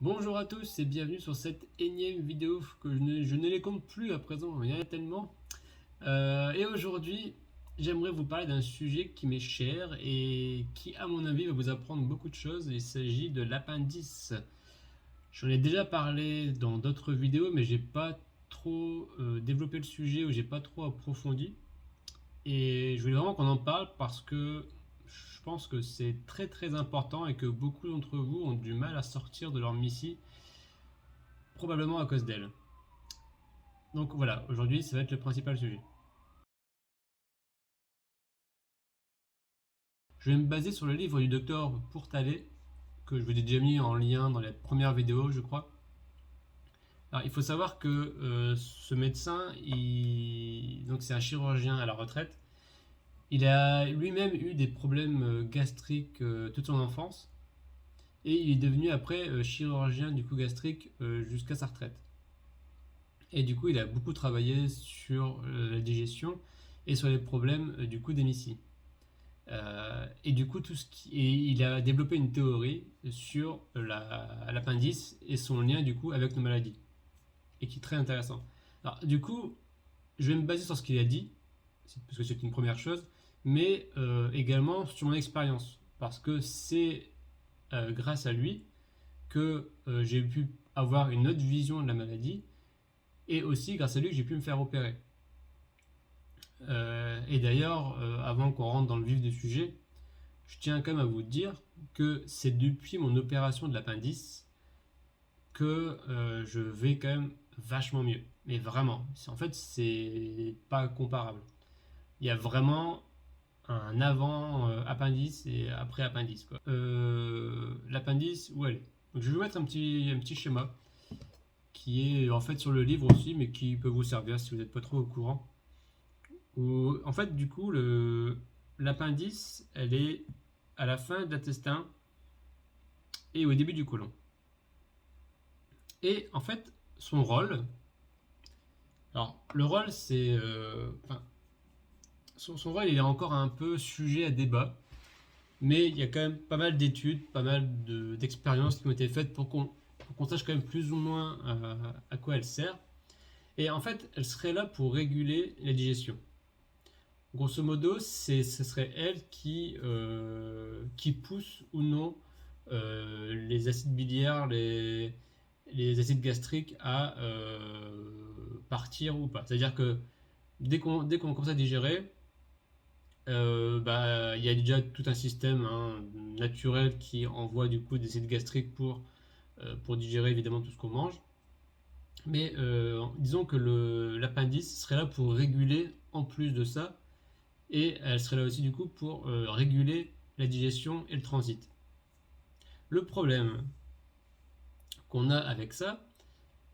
Bonjour à tous et bienvenue sur cette énième vidéo que je ne les compte plus à présent, il y en a tellement. Et aujourd'hui, j'aimerais vous parler d'un sujet qui m'est cher et qui, à mon avis, va vous apprendre beaucoup de choses. Il s'agit de l'appendice. J'en ai déjà parlé dans d'autres vidéos, mais j'ai pas trop développé le sujet ou j'ai pas trop approfondi. Et je voulais vraiment qu'on en parle parce que je pense que c'est très très important et que beaucoup d'entre vous ont du mal à sortir de leur Missy, probablement à cause d'elle. Donc voilà, aujourd'hui ça va être le principal sujet. Je vais me baser sur le livre du docteur Pourtalais, que je vous ai déjà mis en lien dans les premières vidéos, je crois. Alors il faut savoir que ce médecin, donc c'est un chirurgien à la retraite, il a lui-même eu des problèmes gastriques toute son enfance, et il est devenu après chirurgien du coup gastrique jusqu'à sa retraite. Et du coup il a beaucoup travaillé sur la digestion et sur les problèmes du coup d'émicie. Et du coup, et il a développé une théorie sur l'appendice et son lien du coup avec nos maladies, et qui est très intéressant. Alors, du coup, je vais me baser sur ce qu'il a dit, parce que c'est une première chose, mais également sur mon expérience, parce que c'est grâce à lui que j'ai pu avoir une autre vision de la maladie, et aussi grâce à lui que j'ai pu me faire opérer. Et d'ailleurs, avant qu'on rentre dans le vif du sujet, je tiens quand même à vous dire que c'est depuis mon opération de l'appendice que je vais quand même vachement mieux. Mais vraiment, en fait, c'est pas comparable. Il y a vraiment un avant appendice et après appendice, quoi. L'appendice, où elle est. Donc, je vais vous mettre un petit schéma qui est en fait sur le livre aussi, mais qui peut vous servir si vous n'êtes pas trop au courant. En fait, du coup, l'appendice, elle est à la fin de l'intestin et au début du côlon. Et en fait, son rôle, alors le rôle c'est, son rôle il est encore un peu sujet à débat, mais il y a quand même pas mal d'études, pas mal d'expériences qui ont été faites pour qu'on sache quand même plus ou moins à quoi elle sert. Et en fait, elle serait là pour réguler la digestion. Grosso modo, ce serait elle qui pousse ou non les acides biliaires, les acides gastriques à partir ou pas. C'est-à-dire que dès qu'on commence à digérer, bah, il y a déjà tout un système naturel qui envoie du coup des acides gastriques pour digérer évidemment tout ce qu'on mange. Mais disons que l'appendice serait là pour réguler en plus de ça, et elle serait là aussi du coup pour réguler la digestion et le transit. Le problème qu'on a avec ça,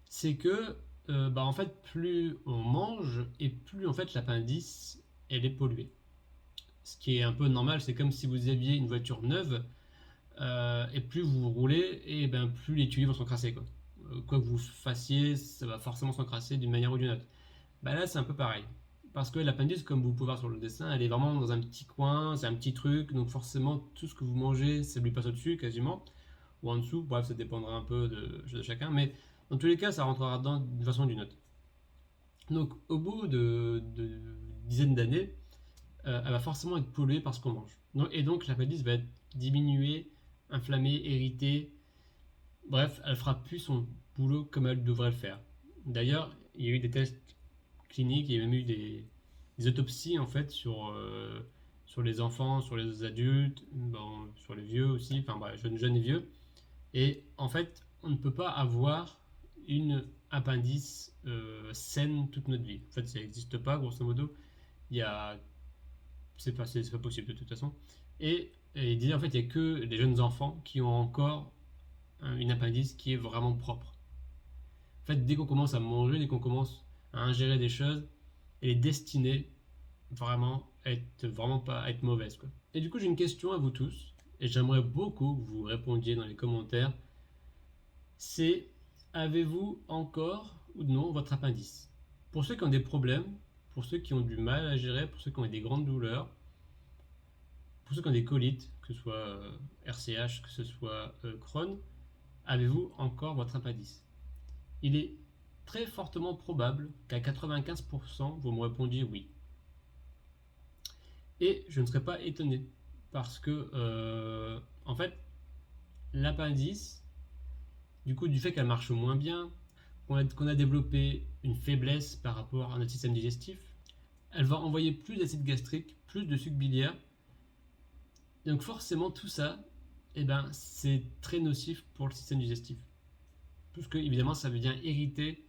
c'est que bah, en fait plus on mange et plus en fait l'appendice elle est polluée. Ce qui est un peu normal, c'est comme si vous aviez une voiture neuve et plus vous roulez et ben plus les tuyaux vont s'encrasser quoi. Quoi que vous fassiez, ça va forcément s'encrasser d'une manière ou d'une autre. Bah là c'est un peu pareil. Parce que l'appendice, comme vous pouvez voir sur le dessin, elle est vraiment dans un petit coin, c'est un petit truc, donc forcément tout ce que vous mangez, ça lui passe au-dessus quasiment, ou en dessous, bref, ça dépendra un peu de chacun, mais dans tous les cas, ça rentrera dedans d'une façon ou d'une autre. Donc au bout de dizaines d'années, elle va forcément être polluée par ce qu'on mange. Et donc l'appendice va être diminuée, inflammée, irritée, bref, elle fera plus son boulot comme elle devrait le faire. D'ailleurs, il y a eu des tests cliniques, il y a même eu des autopsies en fait sur les enfants, sur les adultes, bon, sur les vieux aussi, enfin bref, jeunes et vieux. Et en fait, on ne peut pas avoir une appendice saine toute notre vie. En fait, ça n'existe pas, grosso modo. Il y a, c'est pas possible de toute façon. Et il disait en fait, il n'y a que les jeunes enfants qui ont encore une appendice qui est vraiment propre. En fait, dès qu'on commence à manger, dès qu'on commence à ingérer des choses, elle est destinée vraiment à être vraiment pas à être mauvaise quoi. Et du coup, j'ai une question à vous tous et j'aimerais beaucoup que vous répondiez dans les commentaires. C'est, avez-vous encore ou non votre appendice? Pour ceux qui ont des problèmes, pour ceux qui ont du mal à gérer, pour ceux qui ont des grandes douleurs, pour ceux qui ont des colites, que ce soit RCH, que ce soit Crohn, avez-vous encore votre appendice? Il est très fortement probable qu'à 95% vous me répondiez oui. Et je ne serais pas étonné parce que en fait l'appendice, du coup du fait qu'elle marche moins bien, qu'on a développé une faiblesse par rapport à notre système digestif, elle va envoyer plus d'acide gastrique, plus de sucre biliaire. Donc forcément tout ça, eh ben, c'est très nocif pour le système digestif. Puisque évidemment ça vient irriter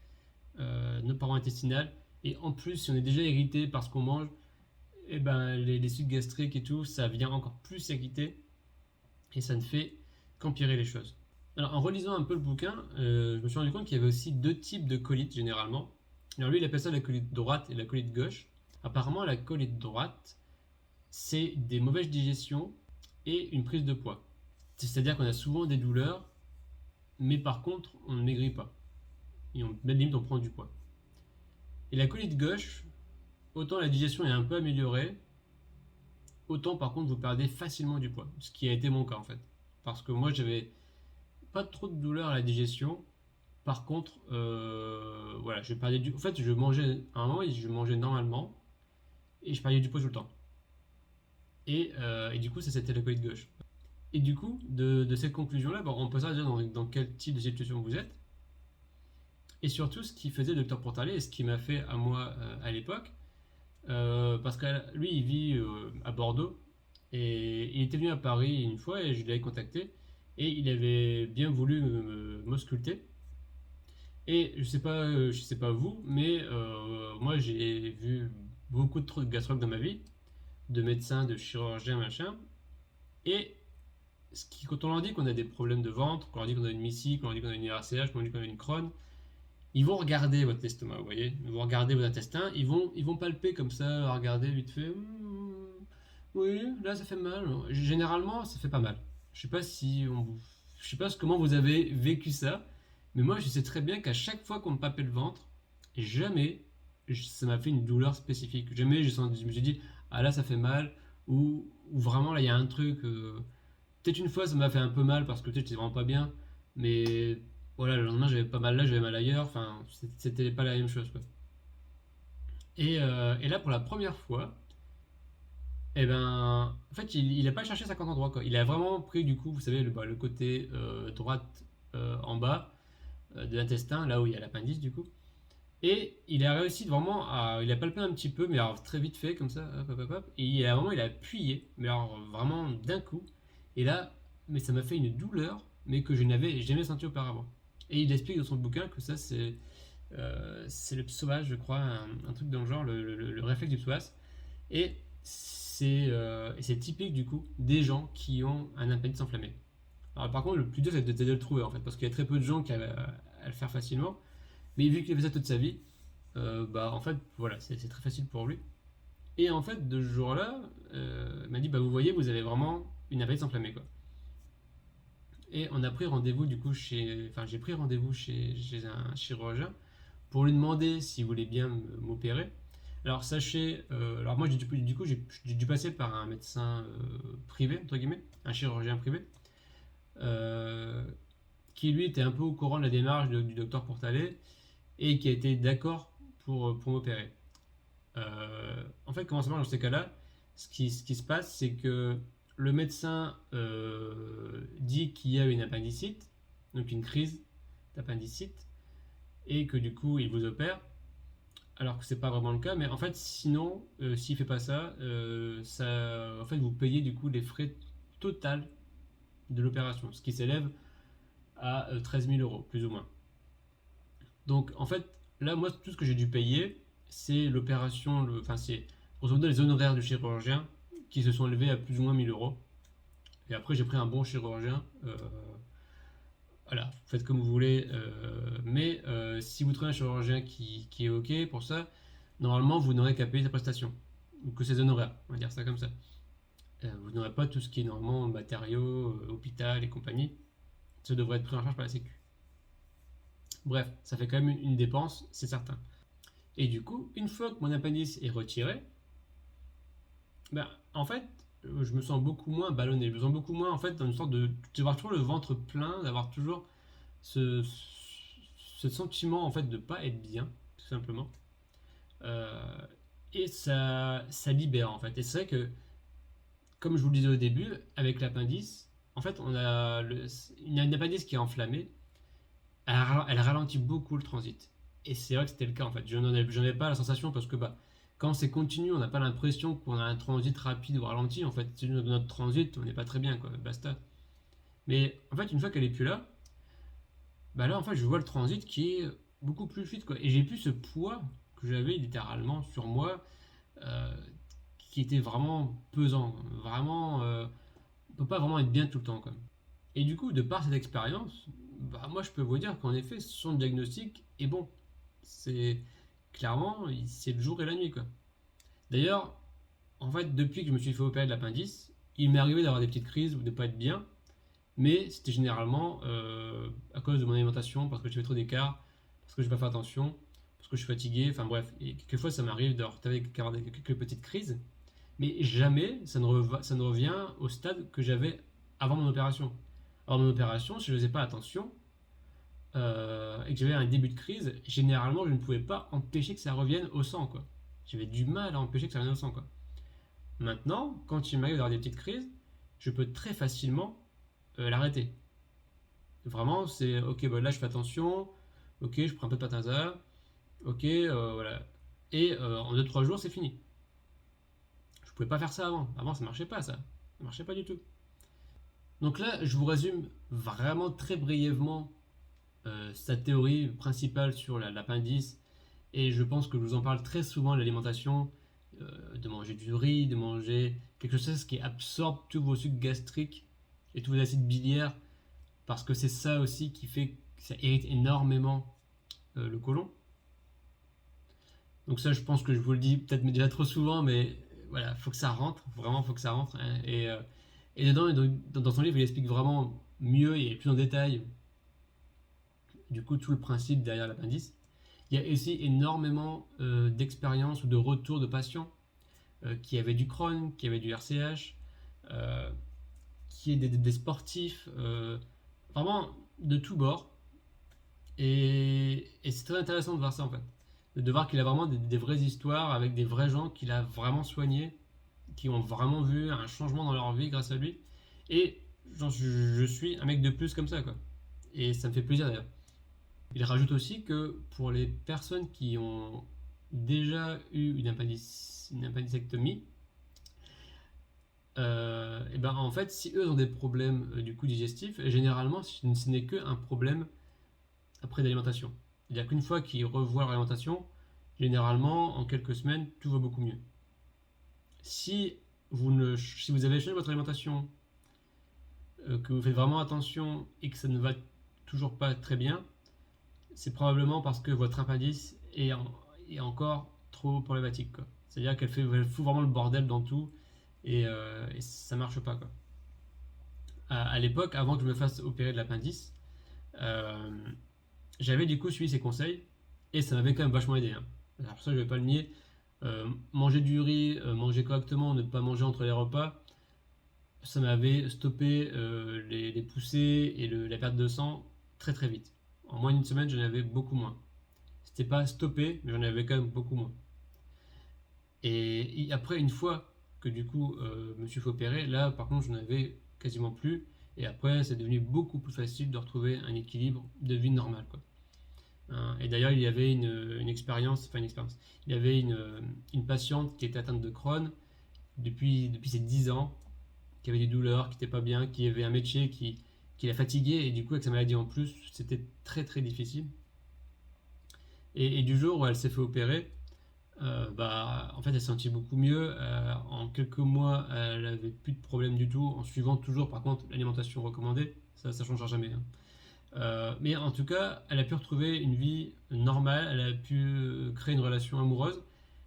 nos parois intestinales. Et en plus, si on est déjà irrité par ce qu'on mange, eh ben, les sucs gastriques et tout, ça vient encore plus irriter. Et ça ne fait qu'empirer les choses. Alors en relisant un peu le bouquin, je me suis rendu compte qu'il y avait aussi deux types de colites généralement. Alors lui, il appelle ça la colite droite et la colite gauche. Apparemment, la colite droite, c'est des mauvaises digestions et une prise de poids. C'est-à-dire qu'on a souvent des douleurs, mais par contre, on ne maigrit pas. Et même limite, on prend du poids. Et la colite gauche, autant la digestion est un peu améliorée, autant par contre, vous perdez facilement du poids. Ce qui a été mon cas en fait. Parce que moi, j'avais pas trop de douleur à la digestion. Par contre, voilà, je perdais du. En fait, je mangeais à un moment, je mangeais normalement et je perdais du poids tout le temps. Et du coup, ça c'était la colite gauche. Et du coup, de cette conclusion-là, bon, on peut savoir déjà dans quel type de situation vous êtes. Et surtout, ce qui faisait le docteur Portalet et ce qui m'a fait à moi à l'époque, parce que lui, il vit à Bordeaux et il était venu à Paris une fois et je l'avais contacté et il avait bien voulu m'ausculter. Et je sais pas vous, mais moi j'ai vu beaucoup de trucs gastrologues dans ma vie, de médecins, de chirurgiens, machin. Et quand on leur dit qu'on a des problèmes de ventre, qu'on leur dit qu'on a une mycie, qu'on leur dit qu'on a une RCH, qu'on leur dit qu'on a une Crohn, ils vont regarder votre estomac, vous voyez, ils vont regarder vos intestins, ils vont palper comme ça, regarder vite fait. Oui, là ça fait mal. Généralement, ça fait pas mal. Je sais pas si je sais pas comment vous avez vécu ça, mais moi je sais très bien qu'à chaque fois qu'on me papait le ventre, jamais ça m'a fait une douleur spécifique. Jamais je me suis dit ah là ça fait mal ou vraiment là il y a un truc. Peut-être une fois ça m'a fait un peu mal parce que peut-être j'étais vraiment pas bien, mais voilà le lendemain j'avais pas mal là, j'avais mal ailleurs. Enfin c'était pas la même chose quoi. Et là pour la première fois eh ben, en fait, il a pas cherché 50 endroits, quoi. Il a vraiment pris, du coup, vous savez, le côté droite en bas de l'intestin, là où il y a l'appendice, du coup. Et il a réussi vraiment à. Il a palpé un petit peu, mais alors très vite fait, comme ça, hop, hop, hop, hop. Et il a vraiment, il a appuyé, mais alors vraiment d'un coup. Et là, mais ça m'a fait une douleur, mais que je n'avais jamais senti auparavant. Et il explique dans son bouquin que ça, c'est le psoas, je crois, un truc dans le genre, le réflexe du psoas. Et c'est typique du coup des gens qui ont un appendix enflammé. Alors, par contre, le plus dur c'est de le trouver en fait, parce qu'il y a très peu de gens qui arrivent à le faire facilement. Mais vu qu'il a fait ça toute sa vie, bah en fait voilà, c'est très facile pour lui. Et en fait, de ce jour-là, il m'a dit bah vous voyez, vous avez vraiment une appendix enflammée quoi. Et on a pris rendez-vous du coup enfin j'ai pris rendez-vous chez un chirurgien pour lui demander s'il voulait bien m'opérer. Alors sachez, alors moi du coup j'ai dû passer par un médecin privé entre guillemets, un chirurgien privé, euh, qui lui était un peu au courant de la démarche du docteur Portalet et qui a été d'accord pour m'opérer. En fait, comment ça marche dans ces cas-là? Ce qui se passe, c'est que le médecin dit qu'il y a une appendicite, donc une crise d'appendicite, et que du coup il vous opère, alors que c'est pas vraiment le cas. Mais en fait, sinon, s'il fait pas ça, en fait, vous payez du coup les frais total de l'opération, ce qui s'élève à 13 000 euros, plus ou moins. Donc en fait, là, moi, tout ce que j'ai dû payer, c'est l'opération, enfin, c'est grosso modo les honoraires du chirurgien qui se sont élevés à plus ou moins 1000 euros. Et après, j'ai pris un bon chirurgien. Voilà, faites comme vous voulez. Mais si vous trouvez un chirurgien qui est OK pour ça, normalement, vous n'aurez qu'à payer sa prestation. Ou que ses honoraires, on va dire ça comme ça. Vous n'aurez pas tout ce qui est normalement matériaux, hôpital et compagnie. Ça devrait être pris en charge par la Sécu. Bref, ça fait quand même une dépense, c'est certain. Et du coup, une fois que mon appendice est retiré, ben, en fait, je me sens beaucoup moins ballonné. Je me sens beaucoup moins, en fait, dans une sorte d'avoir toujours le ventre plein, d'avoir toujours. ce, ce sentiment en fait de pas être bien, tout simplement. Euh, et ça libère en fait. Et c'est vrai que, comme je vous le disais au début, avec l'appendice, en fait, une appendice qui est enflammée, elle ralentit beaucoup le transit. Et c'est vrai que c'était le cas en fait. J'en ai pas la sensation parce que quand c'est continu, on n'a pas l'impression qu'on a un transit rapide ou ralenti. En fait, c'est notre transit, on n'est pas très bien, quoi. Basta. Mais en fait, une fois qu'elle est plus là, là en fait, je vois le transit qui est beaucoup plus fluide, quoi. Et j'ai plus ce poids que j'avais littéralement sur moi, euh, qui était vraiment pesant. Vraiment, on peut pas vraiment être bien tout le temps, quoi. Et du coup, de par cette expérience, moi je peux vous dire qu'en effet, son diagnostic est bon. C'est clairement, c'est le jour et la nuit, quoi. D'ailleurs, en fait, depuis que je me suis fait opérer de l'appendice, il m'est arrivé d'avoir des petites crises ou de pas être bien, mais c'était généralement à cause de mon alimentation, parce que je fais trop d'écart, parce que je n'ai pas fait attention, parce que je suis fatigué, enfin bref. Et quelquefois, ça m'arrive d'avoir quelques petites crises, mais jamais ça ne revient au stade que j'avais avant mon opération. Avant mon opération, si je ne faisais pas attention et que j'avais un début de crise, généralement, je ne pouvais pas empêcher que ça revienne au sang, quoi. J'avais du mal à empêcher que ça revienne au sang, quoi. Maintenant, quand il m'arrive d'avoir des petites crises, je peux très facilement l'arrêter. Vraiment, c'est ok, là je fais attention, ok, je prends un peu de patinza, ok, voilà. Et en 2-3 jours, c'est fini. Je pouvais pas faire ça avant. Avant, ça marchait pas, ça. Ça marchait pas du tout. Donc là, je vous résume vraiment très brièvement sa théorie principale sur l'appendice. Et je pense que je vous en parle très souvent de l'alimentation, de manger du riz, de manger quelque chose qui absorbe tous vos sucs gastriques et tous vos acides biliaires, parce que c'est ça aussi qui fait que ça irrite énormément le côlon. Donc ça, je pense que je vous le dis peut-être déjà trop souvent, mais voilà, faut que ça rentre, vraiment faut que ça rentre, hein. Et dedans, dans son livre, il explique vraiment mieux et plus en détail, du coup, tout le principe derrière l'appendice. Il y a aussi énormément d'expériences ou de retours de patients qui avaient du Crohn, qui avaient du RCH, euh, qui est des sportifs, vraiment de tous bords. Et c'est très intéressant de voir ça en fait. De voir qu'il a vraiment des vraies histoires avec des vrais gens qu'il a vraiment soignés, qui ont vraiment vu un changement dans leur vie grâce à lui. Et je suis un mec de plus comme ça, quoi. Et ça me fait plaisir d'ailleurs. Il rajoute aussi que pour les personnes qui ont déjà eu une appendicectomie, et ben en fait, si eux ont des problèmes du coup digestifs, généralement ce n'est qu'un problème après d'alimentation. C'est-à-dire qu'une fois qu'ils revoient leur alimentation, généralement en quelques semaines, tout va beaucoup mieux. Si si vous avez changé votre alimentation, que vous faites vraiment attention et que ça ne va toujours pas très bien, c'est probablement parce que votre appendice est encore trop problématique, quoi. C'est-à-dire elle fout vraiment le bordel dans tout et ça marche pas, quoi. À l'époque, avant que je me fasse opérer de l'appendice, euh, j'avais du coup suivi ses conseils et ça m'avait quand même vachement aidé, hein. Alors ça, je vais pas le nier. Manger du riz, manger correctement, ne pas manger entre les repas, ça m'avait stoppé les poussées et la perte de sang très très vite. En moins d'une semaine, j'en avais beaucoup moins. C'était pas stoppé, mais j'en avais quand même beaucoup moins. Et après, une fois que du coup je me suis fait opérer, là par contre, j'en avais quasiment plus. Et après, c'est devenu beaucoup plus facile de retrouver un équilibre de vie normal, quoi. Hein, et d'ailleurs, il y avait une expérience, enfin une expérience, il y avait une patiente qui était atteinte de Crohn depuis ses 10 ans, qui avait des douleurs, qui n'était pas bien, qui avait un métier qui la fatiguait, et du coup, avec sa maladie en plus, c'était très très difficile. Et du jour où elle s'est fait opérer, en fait, elle s'est sentie beaucoup mieux. En quelques mois, elle avait plus de problème du tout, en suivant toujours, par contre, l'alimentation recommandée. Ça ne changera jamais, hein. Mais en tout cas, elle a pu retrouver une vie normale, elle a pu créer une relation amoureuse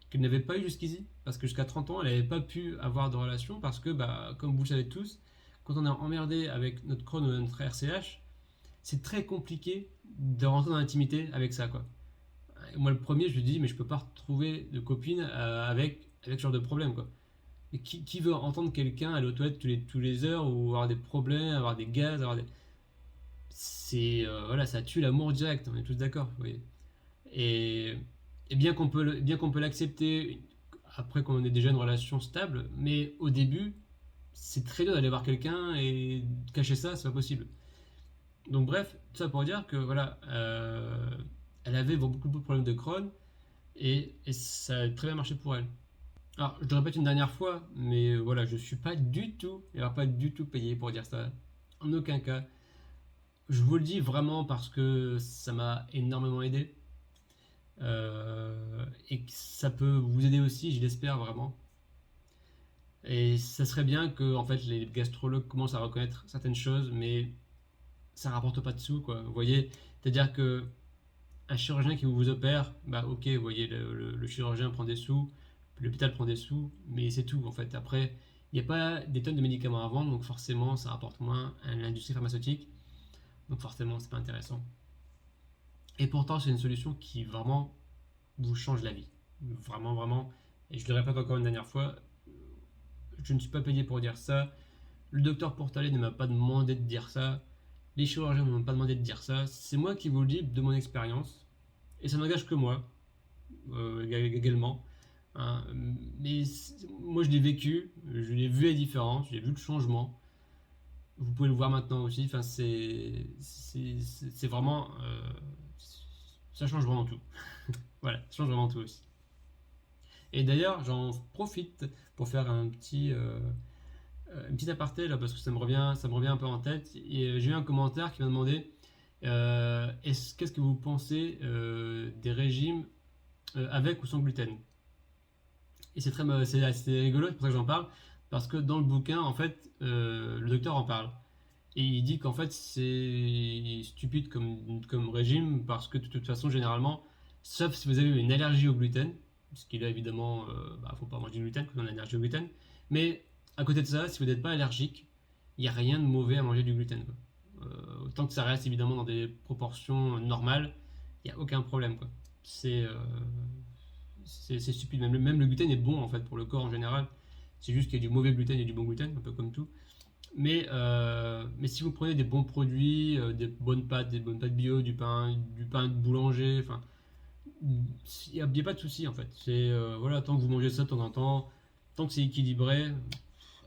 qu'elle n'avait pas eu jusqu'ici, parce que jusqu'à 30 ans, elle n'avait pas pu avoir de relation, parce que, comme vous le savez tous, quand on est emmerdé avec notre Crohn ou notre RCH, c'est très compliqué de rentrer dans l'intimité avec ça, quoi. Moi, le premier, je lui dis, mais je peux pas retrouver de copine avec ce genre de problème, quoi. Et qui veut entendre quelqu'un aller aux toilettes tous les heures ou avoir des problèmes, avoir des gaz, voilà, ça tue l'amour direct, on est tous d'accord, vous voyez. Et, et bien qu'on peut l'accepter après qu'on ait déjà une relation stable, mais au début, c'est très dur d'aller voir quelqu'un et cacher ça, c'est pas possible. Donc bref, tout ça pour dire que voilà, elle avait beaucoup de problèmes de Crohn et ça a très bien marché pour elle. Alors, je le répète une dernière fois, mais voilà, je suis pas du tout, et alors pas du tout payé pour dire ça. En aucun cas. Je vous le dis vraiment parce que ça m'a énormément aidé. Et que ça peut vous aider aussi, je l'espère vraiment. Et ça serait bien que en fait, les gastrologues commencent à reconnaître certaines choses, mais ça rapporte pas de sous, quoi. Vous voyez, c'est-à-dire que un chirurgien qui vous opère, bah ok, vous voyez, le chirurgien prend des sous, l'hôpital prend des sous, mais c'est tout en fait. Après, il n'y a pas des tonnes de médicaments à vendre, donc forcément, ça rapporte moins à l'industrie pharmaceutique, donc forcément, c'est pas intéressant. Et pourtant, c'est une solution qui vraiment vous change la vie. Vraiment, vraiment. Et je le répète encore une dernière fois, je ne suis pas payé pour dire ça. Le docteur Portalet ne m'a pas demandé de dire ça. Les chirurgiens ne m'ont pas demandé de dire ça. C'est moi qui vous le dis de mon expérience. Et ça n'engage que moi, également. Hein. Mais moi, je l'ai vécu, je l'ai vu la différence, j'ai vu le changement. Vous pouvez le voir maintenant aussi. Enfin, c'est vraiment. Ça change vraiment tout. Voilà, ça change vraiment tout aussi. Et d'ailleurs, j'en profite pour faire une petite aparté là, parce que ça me revient un peu en tête. Et j'ai eu un commentaire qui m'a demandé qu'est-ce que vous pensez des régimes avec ou sans gluten. Et c'est rigolo, c'est pour ça que j'en parle, parce que dans le bouquin, en fait, le docteur en parle. Et il dit qu'en fait, c'est stupide comme régime, parce que de toute façon, généralement, sauf si vous avez une allergie au gluten, ce qui là, évidemment, faut pas manger du gluten quand on a une allergie au gluten, mais à côté de ça, si vous n'êtes pas allergique, il n'y a rien de mauvais à manger du gluten, quoi. Tant que ça reste évidemment dans des proportions normales, il n'y a aucun problème, quoi. C'est euh, c'est stupide. Même le gluten est bon en fait pour le corps en général. C'est juste qu'il y a du mauvais gluten et du bon gluten, un peu comme tout. Mais si vous prenez des bons produits, des bonnes pâtes bio, du pain de boulanger, enfin, il n'y a pas de souci en fait. Voilà, tant que vous mangez ça de temps en temps, tant que c'est équilibré,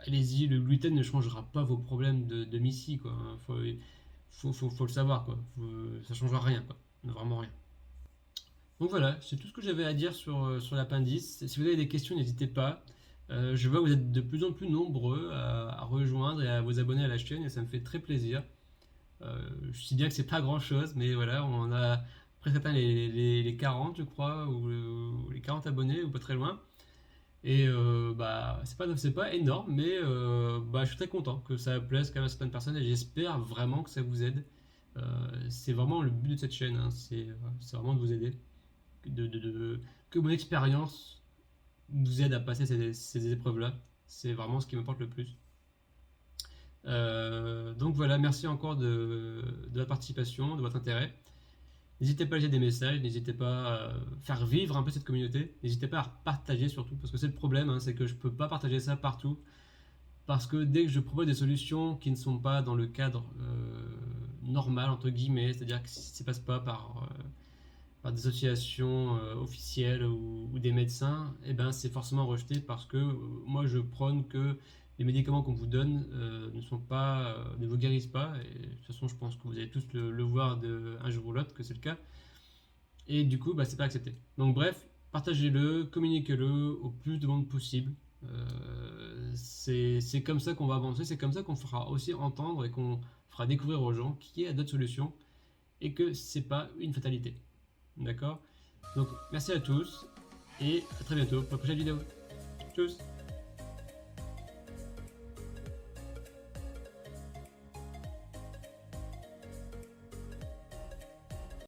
allez-y. Le gluten ne changera pas vos problèmes de MICI, quoi. Faut le savoir, quoi. Ça changera rien, quoi. Vraiment rien. Donc voilà, c'est tout ce que j'avais à dire sur l'appendice. Si vous avez des questions, n'hésitez pas. Je vois que vous êtes de plus en plus nombreux à rejoindre et à vous abonner à la chaîne et ça me fait très plaisir. Je sais bien que c'est pas grand chose, mais voilà, on a presque atteint les 40, je crois, ou les 40 abonnés, ou pas très loin. Et c'est pas énorme, mais je suis très content que ça plaise quand même à certaines personnes et j'espère vraiment que ça vous aide. C'est vraiment le but de cette chaîne, hein, c'est vraiment de vous aider, que mon expérience vous aide à passer ces épreuves-là. C'est vraiment ce qui m'importe le plus. Donc voilà, merci encore de la participation, de votre intérêt. N'hésitez pas à laisser des messages, n'hésitez pas à faire vivre un peu cette communauté, n'hésitez pas à partager surtout, parce que c'est le problème, hein, c'est que je peux pas partager ça partout, parce que dès que je propose des solutions qui ne sont pas dans le cadre normal, entre guillemets, c'est-à-dire que ça ne passe pas par des associations officielles ou des médecins, eh ben, c'est forcément rejeté parce que moi je prône que les médicaments qu'on vous donne ne vous guérissent pas. Et de toute façon, je pense que vous allez tous le voir un jour ou l'autre que c'est le cas. Et du coup, c'est pas accepté. Donc bref, partagez-le, communiquez-le au plus de monde possible. C'est comme ça qu'on va avancer, c'est comme ça qu'on fera aussi entendre et qu'on fera découvrir aux gens qu'il y a d'autres solutions et que c'est pas une fatalité. D'accord? Donc merci à tous et à très bientôt pour la prochaine vidéo. Tchuss!